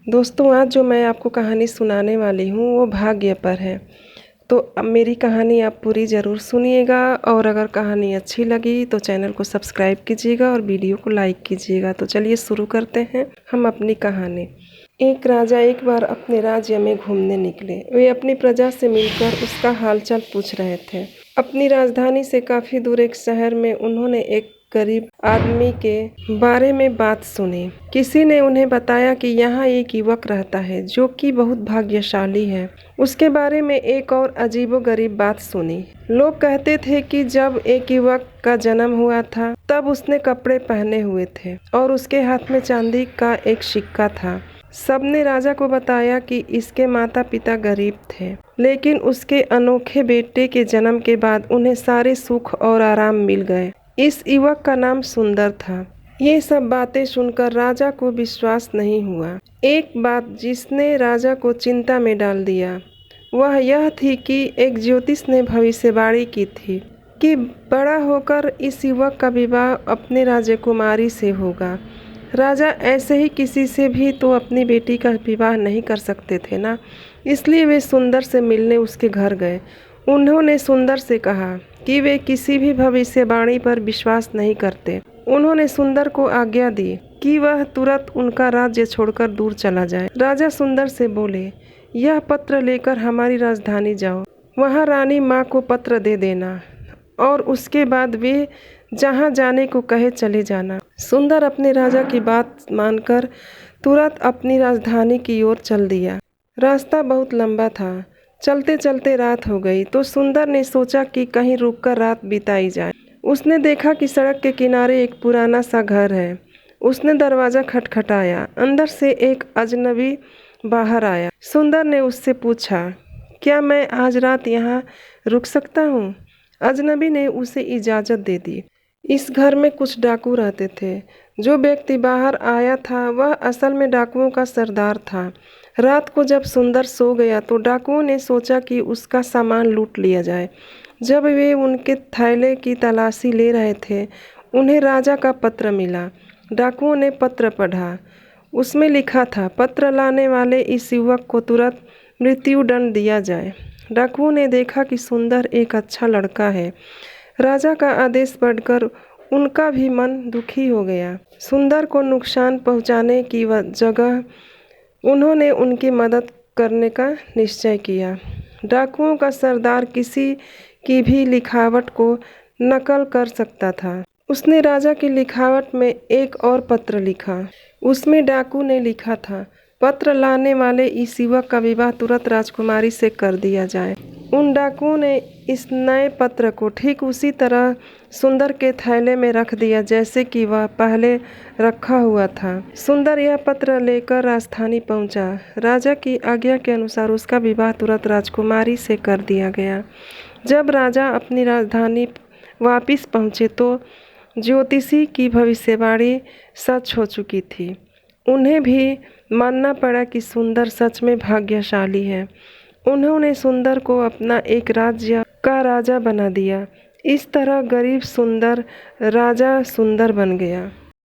दोस्तों, आज जो मैं आपको कहानी सुनाने वाली हूँ वो भाग्य पर है। तो अब मेरी कहानी आप पूरी ज़रूर सुनिएगा और अगर कहानी अच्छी लगी तो चैनल को सब्सक्राइब कीजिएगा और वीडियो को लाइक कीजिएगा। तो चलिए शुरू करते हैं हम अपनी कहानी। एक राजा एक बार अपने राज्य में घूमने निकले। वे अपनी प्रजा से मिलकर उसका हालचाल पूछ रहे थे। अपनी राजधानी से काफ़ी दूर एक शहर में उन्होंने एक गरीब आदमी के बारे में बात सुनी। किसी ने उन्हें बताया कि यहाँ एक युवक रहता है जो कि बहुत भाग्यशाली है। उसके बारे में एक और अजीबोगरीब बात सुनी। लोग कहते थे कि जब एक युवक का जन्म हुआ था तब उसने कपड़े पहने हुए थे और उसके हाथ में चांदी का एक सिक्का था। सबने राजा को बताया कि इसके माता पिता गरीब थे, लेकिन उसके अनोखे बेटे के जन्म के बाद उन्हें सारे सुख और आराम मिल गए। इस युवक का नाम सुंदर था। ये सब बातें सुनकर राजा को विश्वास नहीं हुआ। एक बात जिसने राजा को चिंता में डाल दिया वह यह थी कि एक ज्योतिष ने भविष्यवाणी की थी कि बड़ा होकर इस युवक का विवाह अपने राजकुमारी से होगा। राजा ऐसे ही किसी से भी तो अपनी बेटी का विवाह नहीं कर सकते थे ना, इसलिए वे सुंदर से मिलने उसके घर गए। उन्होंने सुंदर से कहा कि वे किसी भी भविष्यवाणी पर विश्वास नहीं करते। उन्होंने सुंदर को आज्ञा दी कि वह तुरंत उनका राज्य छोड़कर दूर चला जाए। राजा सुंदर से बोले, यह पत्र लेकर हमारी राजधानी जाओ, वहाँ रानी माँ को पत्र दे देना और उसके बाद वे जहाँ जाने को कहे चले जाना। सुंदर अपने राजा की बात मानकर तुरंत अपनी राजधानी की ओर चल दिया। रास्ता बहुत लंबा था। चलते चलते रात हो गई तो सुंदर ने सोचा कि कहीं रुककर रात बिताई जाए। उसने देखा कि सड़क के किनारे एक पुराना सा घर है। उसने दरवाज़ा खटखटाया। अंदर से एक अजनबी बाहर आया। सुंदर ने उससे पूछा, क्या मैं आज रात यहाँ रुक सकता हूँ? अजनबी ने उसे इजाज़त दे दी। इस घर में कुछ डाकू रहते थे। जो व्यक्ति बाहर आया था वह असल में डाकुओं का सरदार था। रात को जब सुंदर सो गया तो डाकुओं ने सोचा कि उसका सामान लूट लिया जाए। जब वे उनके थैले की तलाशी ले रहे थे, उन्हें राजा का पत्र मिला। डाकुओं ने पत्र पढ़ा। उसमें लिखा था, पत्र लाने वाले इस युवक को तुरंत मृत्युदंड दिया जाए। डाकुओं ने देखा कि सुंदर एक अच्छा लड़का है। राजा का आदेश पढ़कर उनका भी मन दुखी हो गया। सुंदर को नुकसान पहुंचाने की जगह उन्होंने उनकी मदद करने का निश्चय किया। डाकुओं का सरदार किसी की भी लिखावट को नकल कर सकता था। उसने राजा की लिखावट में एक और पत्र लिखा। उसमें डाकू ने लिखा था, पत्र लाने वाले इस युवक का विवाह तुरंत राजकुमारी से कर दिया जाए। उन डाकुओं ने इस नए पत्र को ठीक उसी तरह सुंदर के थैले में रख दिया जैसे कि वह पहले रखा हुआ था। सुंदर यह पत्र लेकर राजधानी पहुंचा। राजा की आज्ञा के अनुसार उसका विवाह तुरंत राजकुमारी से कर दिया गया। जब राजा अपनी राजधानी वापिस पहुंचे तो ज्योतिषी की भविष्यवाणी सच हो चुकी थी। उन्हें भी मानना पड़ा कि सुंदर सच में भाग्यशाली है। उन्होंने सुंदर को अपना एक राज्य का राजा बना दिया। इस तरह गरीब सुंदर राजा सुंदर बन गया।